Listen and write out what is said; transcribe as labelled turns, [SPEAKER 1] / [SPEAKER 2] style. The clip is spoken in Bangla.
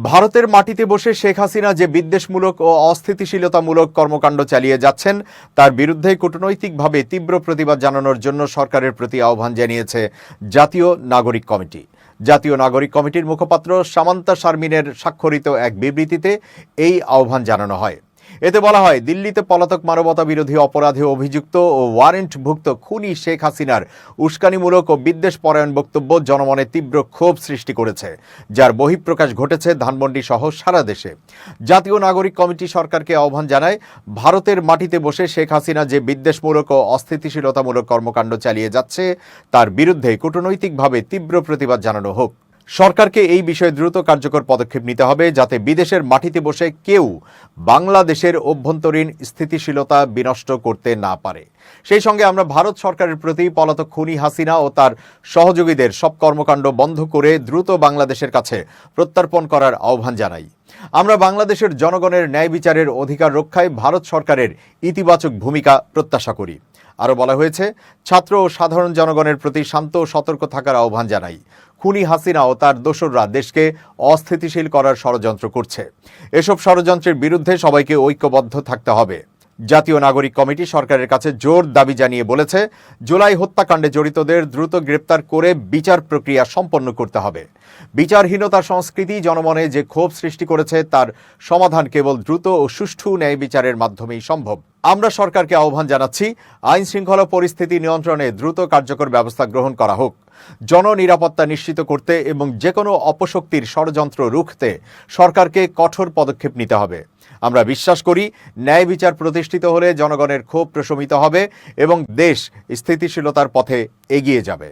[SPEAKER 1] ভারতের মাটিতে বসে শেখ হাসিনা যে বিদ্বেষমূলক ও অস্থিতিশীলতামূলক কর্মকাণ্ড চালিয়ে যাচ্ছেন তার বিরুদ্ধে কূটনৈতিকভাবে তীব্র প্রতিবাদ জানানোর জন্য সরকারের প্রতি আহ্বান জানিয়েছে জাতীয় নাগরিক কমিটি। জাতীয় নাগরিক কমিটির মুখপাত্র সামান্তা শারমিনের স্বাক্ষরিত এক বিবৃতিতে এই আহ্বান জানানো হয়। এতে বলা হয়, দিল্লিতে পলাতক মানবতা বিরোধী অপরাধে অভিযুক্ত ও ওয়ারেন্টভুক্ত খুনি শেখ হাসিনার উস্কানিমূলক ও বিদ্বেষপরায়ণ বক্তব্য জনমনে তীব্র ক্ষোভ সৃষ্টি করেছে, যার বহিঃপ্রকাশ ঘটেছে ধানমন্ডি সহ সারা দেশে। জাতীয় নাগরিক কমিটি সরকারকে আহ্বান জানায়, ভারতের মাটিতে বসে শেখ হাসিনা যে বিদ্বেষমূলক ও অস্থিতিশীলতামূলক কর্মকাণ্ড চালিয়ে যাচ্ছে তার বিরুদ্ধে কূটনৈতিকভাবে তীব্র প্রতিবাদ জানানো হোক। সরকারকে এই বিষয়ে দ্রুত কার্যকর পদক্ষেপ নিতে হবে, যাতে বিদেশের মাটিতে বসে কেউ বাংলাদেশের অভ্যন্তরীণ স্থিতিশীলতা বিনষ্ট করতে না পারে। সেই সঙ্গে আমরা ভারত সরকারের প্রতি পলাতক খুনি হাসিনা ও তার সহযোগীদের সব কর্মকাণ্ড বন্ধ করে দ্রুত বাংলাদেশের কাছে প্রত্যর্পণ করার আহ্বান জানাই। আমরা বাংলাদেশের জনগণের ন্যায় বিচারের অধিকার রক্ষায় ভারত সরকারের ইতিবাচক ভূমিকা প্রত্যাশা করি। আরও বলা হয়েছে, ছাত্র ও সাধারণ জনগণের প্রতি শান্ত ও সতর্ক থাকার আহ্বান জানাই। খুনি হাসিনা ও তার দোসররা দেশকে অস্থিতিশীল করার ষড়যন্ত্র করছে। এসব ষড়যন্ত্রের বিরুদ্ধে সবাইকে ঐক্যবদ্ধ থাকতে হবে। জাতীয় নাগরিক কমিটি সরকারের কাছে জোর দাবি জানিয়ে বলেছে, জুলাই হত্যাকাণ্ডে জড়িতদের দ্রুত গ্রেপ্তার করে বিচার প্রক্রিয়া সম্পন্ন করতে হবে। বিচারহীনতার সংস্কৃতি জনমনে যে ক্ষোভ সৃষ্টি করেছে তার সমাধান কেবল দ্রুত ও সুষ্ঠু ন্যায় বিচারের মাধ্যমেই সম্ভব। আমরা সরকারকে আহ্বান জানাচ্ছি, আইন শৃঙ্খলা পরিস্থিতি নিয়ন্ত্রণে দ্রুত কার্যকর ব্যবস্থা গ্রহণ করা হোক। জননিরাপত্তা নিশ্চিত করতে এবং যে কোনো অপশক্তির ষড়যন্ত্র রুখতে সরকারকে কঠোর পদক্ষেপ নিতে হবে। আমরা বিশ্বাস করি, ন্যায় বিচার প্রতিষ্ঠিত হলে জনগণের ক্ষোভ প্রশমিত হবে এবং দেশ স্থিতিশীলতার পথে এগিয়ে যাবে।